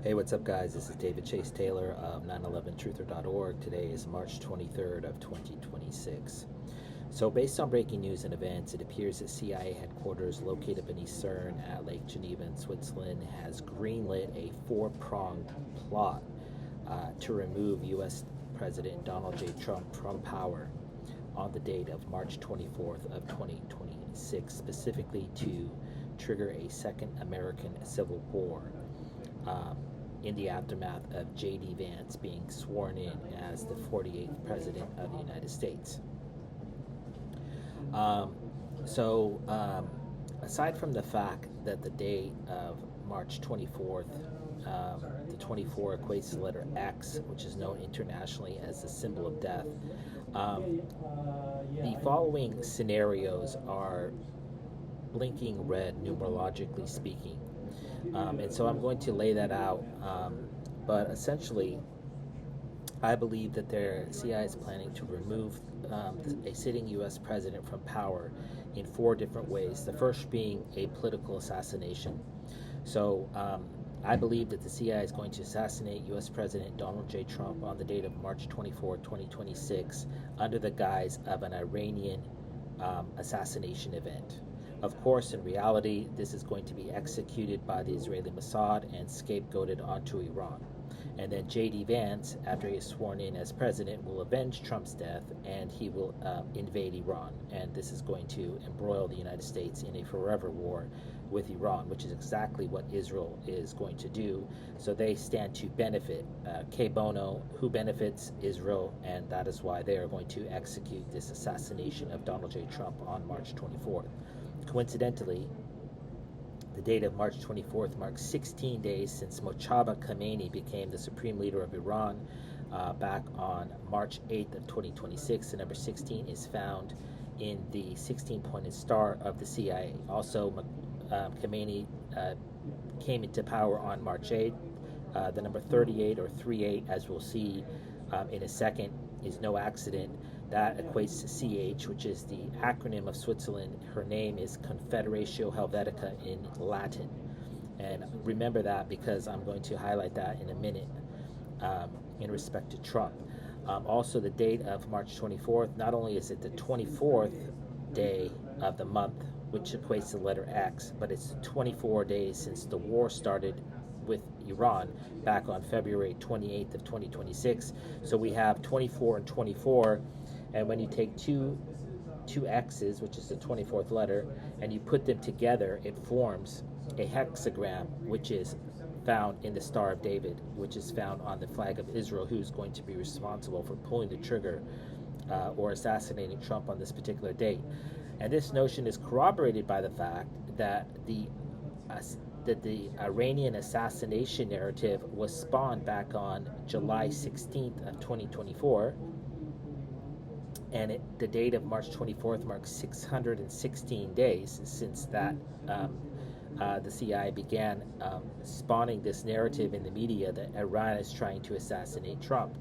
Hey, what's up, guys? This is David Chase Taylor of 911truther.org. Today is March 23rd of 2026. So, based on breaking news and events, it appears that CIA headquarters located beneath CERN at Lake Geneva in Switzerland has greenlit a four-pronged plot to remove U.S. President Donald J. Trump from power on the date of March 24th of 2026, specifically to trigger a second American Civil War. In the aftermath of J.D. Vance being sworn in as the 48th President of the United States. Aside from the fact that the date of March 24th, the 24 equates to the letter X, which is known internationally as the symbol of death, the following scenarios are blinking red, numerologically speaking. And so I'm going to lay that out. But essentially, I believe that the CIA is planning to remove a sitting U.S. president from power in four different ways. The first being a political assassination. So I believe that the CIA is going to assassinate U.S. President Donald J. Trump on the date of March 24, 2026, under the guise of an Iranian assassination event. Of course, in reality, this is going to be executed by the Israeli Mossad and scapegoated onto Iran. And then J.D. Vance, after he is sworn in as president, will avenge Trump's death and he will invade Iran. And this is going to embroil the United States in a forever war with Iran, which is exactly what Israel is going to do. So they stand to benefit. Que bono, who benefits? Israel, and that is why they are going to execute this assassination of Donald J. Trump on March 24th. Coincidentally, the date of March 24th marks 16 days since Mojtaba Khomeini became the supreme leader of Iran back on March 8th of 2026. The number 16 is found in the 16-pointed star of the CIA. Also, Khomeini came into power on March 8th. The number 38 or 38, as we'll see in a second, is no accident. That equates to CH, which is the acronym of Switzerland. Her name is Confederatio Helvetica in Latin. And remember that because I'm going to highlight that in a minute in respect to Trump. Also, the date of March 24th, not only is it the 24th day of the month, which equates to the letter X, but it's 24 days since the war started with Iran back on February 28th of 2026. So we have 24 and 24. And when you take two X's, which is the 24th letter, and you put them together, it forms a hexagram, which is found in the Star of David, which is found on the flag of Israel, who's going to be responsible for pulling the trigger or assassinating Trump on this particular date. And this notion is corroborated by the fact that the Iranian assassination narrative was spawned back on July 16th of 2024. And the date of March 24th marks 616 days since that the CIA began spawning this narrative in the media that Iran is trying to assassinate Trump.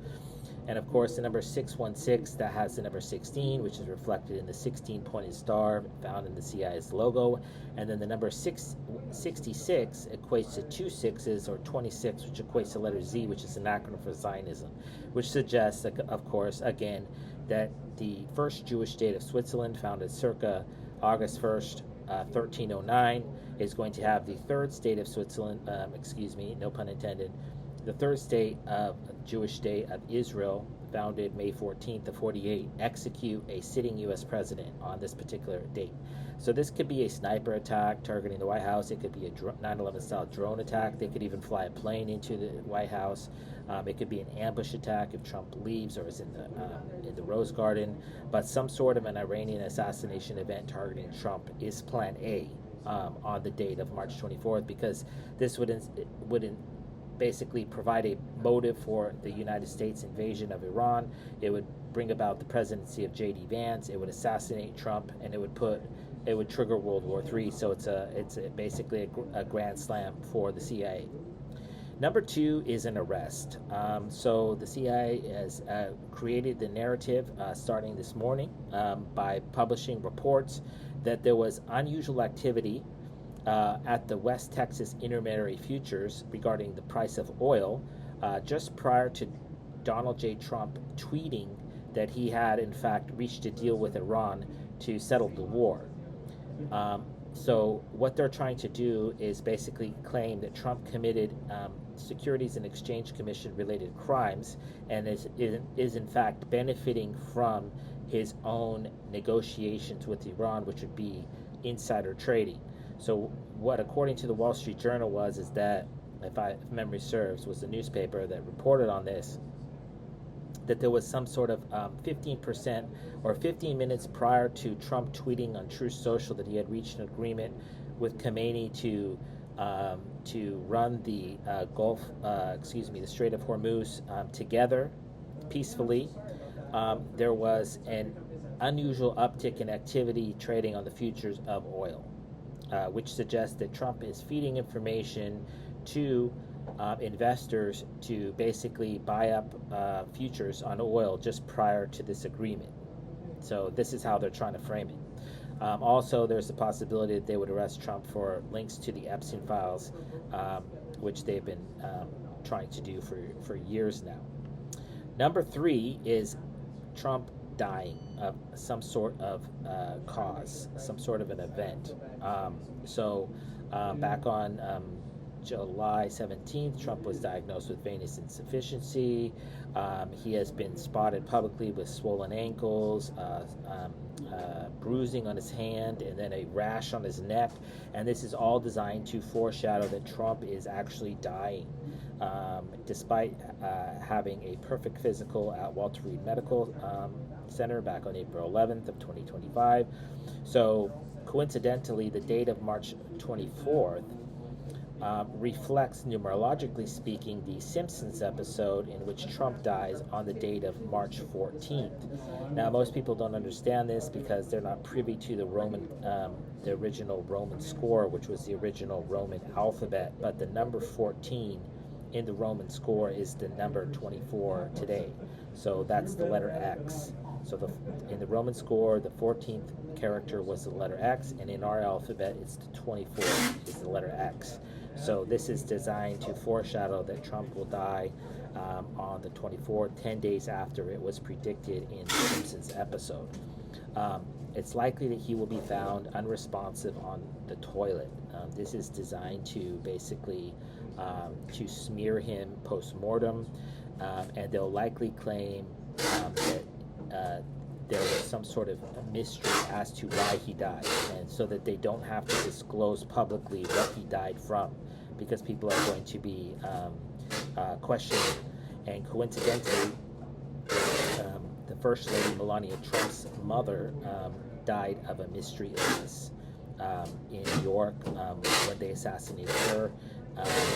And of course, the number 616, that has the number 16, which is reflected in the 16-pointed star found in the CIA's logo. And then the number 66 equates to two sixes, or 26, which equates to letter Z, which is an acronym for Zionism, which suggests, of course, again, that the first Jewish state of Switzerland, founded circa August 1st, 1309, is going to have the third state of Switzerland, no pun intended, the third state of Jewish state of Israel, founded May 14th of 48, execute a sitting U.S. president on this particular date. So this could be a sniper attack targeting the White House. It could be a 9/11 style drone attack. They could even fly a plane into the White House. It could be an ambush attack if Trump leaves or is in the Rose Garden. But some sort of an Iranian assassination event targeting Trump is Plan A on the date of March 24th, because this wouldn't basically provide a motive for the United States invasion of Iran. It would bring about the presidency of J.D. Vance. It would assassinate Trump, and it would trigger World War III. So it's basically a grand slam for the CIA. Number two is an arrest. So the CIA has created the narrative starting this morning by publishing reports that there was unusual activity at the West Texas Intermediary Futures regarding the price of oil, just prior to Donald J. Trump tweeting that he had, in fact, reached a deal with Iran to settle the war. So what they're trying to do is basically claim that Trump committed Securities and Exchange Commission related crimes and is in fact benefiting from his own negotiations with Iran, which would be insider trading. So what, according to the Wall Street Journal, is that, if memory serves, was the newspaper that reported on this, that there was some sort of 15% or 15 minutes prior to Trump tweeting on Truth Social that he had reached an agreement with Khamenei to run the the Strait of Hormuz together peacefully. There was an unusual uptick in activity trading on the futures of oil, which suggests that Trump is feeding information to investors to basically buy up futures on oil just prior to this agreement. So this is how they're trying to frame it. Also, there's a possibility that they would arrest Trump for links to the Epstein files, which they've been trying to do for years now. Number 3 is Trump dying of some sort of cause, some sort of an event. Back on July 17th, Trump was diagnosed with venous insufficiency. He has been spotted publicly with swollen ankles, bruising on his hand, and then a rash on his neck. And this is all designed to foreshadow that Trump is actually dying, despite having a perfect physical at Walter Reed Medical Center back on April 11th of 2025. So coincidentally, the date of March 24th reflects, numerologically speaking, the Simpsons episode in which Trump dies on the date of March 14th. Now, most people don't understand this because they're not privy to the original Roman score, which was the original Roman alphabet, but the number 14 in the Roman score is the number 24 today. So that's the letter X. So in the Roman score, the 14th character was the letter X, and in our alphabet, it's the 24th is the letter X. So this is designed to foreshadow that Trump will die on the 24th, 10 days after it was predicted in the Simpsons episode. It's likely that he will be found unresponsive on the toilet. This is designed to basically to smear him post-mortem, and they'll likely claim that there was some sort of mystery as to why he died, and so that they don't have to disclose publicly what he died from, because people are going to be questioning. And coincidentally, the First Lady Melania Trump's mother died of a mystery illness in New York when they assassinated her.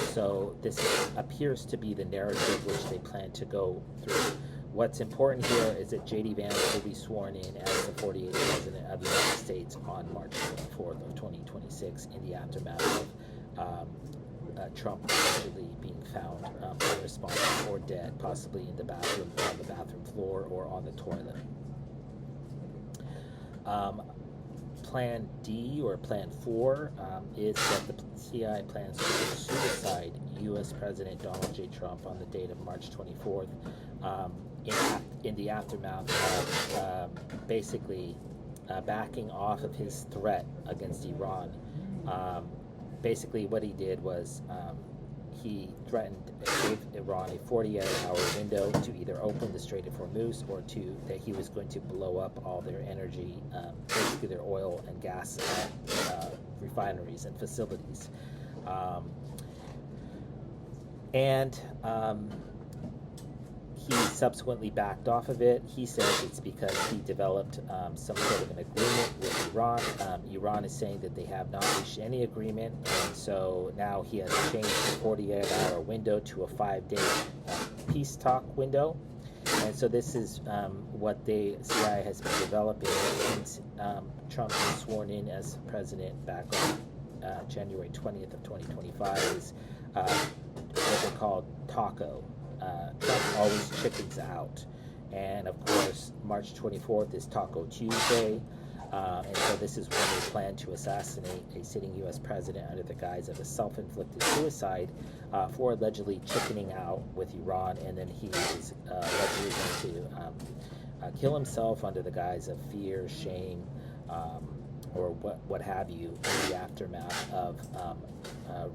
So this appears to be the narrative which they plan to go through. What's important here is that J.D. Vance will be sworn in as the 48th President of the United States on March 24th of 2026 in the aftermath of Trump allegedly being found unresponsive or dead, possibly in the bathroom, on the bathroom floor, or on the toilet. Plan D, or Plan 4, is that the CIA plans to suicide U.S. President Donald J. Trump on the date of March 24th, in the aftermath of basically backing off of his threat against Iran. Basically what he did was he threatened, gave Iran a 48-hour window to either open the Strait of Hormuz or that he was going to blow up all their energy, basically their oil and gas refineries and facilities. He subsequently backed off of it. He says it's because he developed some sort of an agreement with Iran. Iran is saying that they have not reached any agreement, and so now he has changed the 48-hour window to a 5-day peace talk window. And so this is what the CIA has been developing since Trump was sworn in as president back on January 20th of 2025, is what they call TACO. Trump always chickens out. And of course, March 24th is Taco Tuesday. And so this is when they plan to assassinate a sitting U.S. president under the guise of a self-inflicted suicide for allegedly chickening out with Iran, and then he is allegedly going to kill himself under the guise of fear, shame, or what have you, in the aftermath of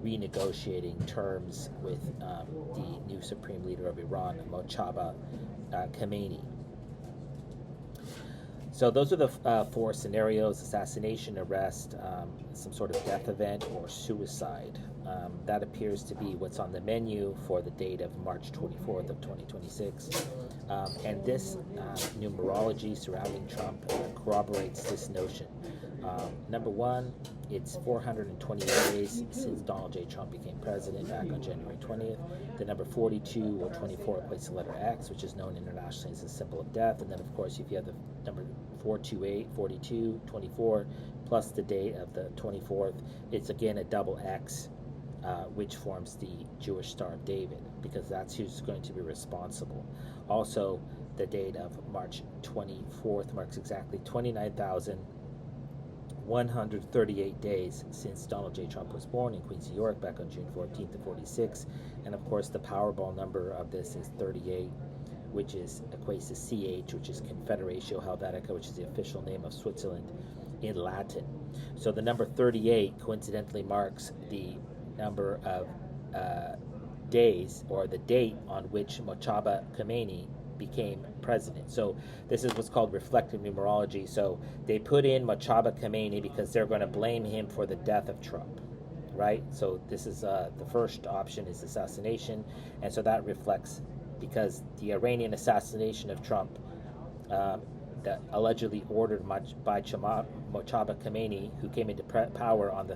renegotiating terms with the new supreme leader of Iran, Mojtaba Khamenei. So those are the four scenarios: assassination, arrest, some sort of death event, or suicide. That appears to be what's on the menu for the date of March 24th of 2026. And this numerology surrounding Trump corroborates this notion. Number one, it's 420 days since Donald J. Trump became president back on January 20th. The number 42 or 24 equates to the letter X, which is known internationally as the symbol of death. And then, of course, if you have the number 428, 42, 24, plus the date of the 24th, it's again a double X, which forms the Jewish Star of David, because that's who's going to be responsible. Also, the date of March 24th marks exactly 29,138 days since Donald J. Trump was born in Queens, New York, back on June 14th of 46. And of course, the Powerball number of this is 38, which equates to CH, which is Confederatio Helvetica, which is the official name of Switzerland in Latin. So the number 38 coincidentally marks the number of days, or the date on which Mojtaba Khamenei became president. So this is what's called reflective numerology. So they put in Mojtaba Khamenei because they're going to blame him for the death of Trump, right? So this is the first option is assassination, and so that reflects, because the Iranian assassination of Trump, that allegedly ordered by Mojtaba Khamenei, who came into power on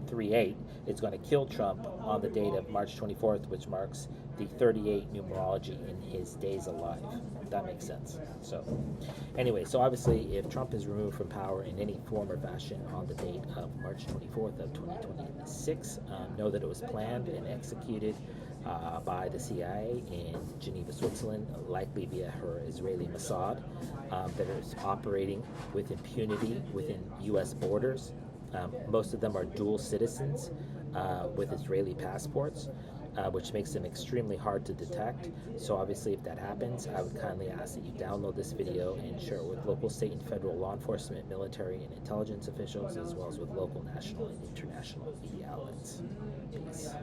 3/8, is going to kill Trump on the date of March 24th, which marks the 38 numerology in his days alive. That makes sense. So anyway, so obviously if Trump is removed from power in any form or fashion on the date of March 24th of 2026, know that it was planned and executed by the CIA in Geneva, Switzerland, likely via her Israeli Mossad, that is operating with impunity within U.S. borders. Most of them are dual citizens with Israeli passports, which makes them extremely hard to detect. So obviously if that happens, I would kindly ask that you download this video and share it with local, state, and federal law enforcement, military, and intelligence officials, as well as with local, national, and international media outlets. Peace.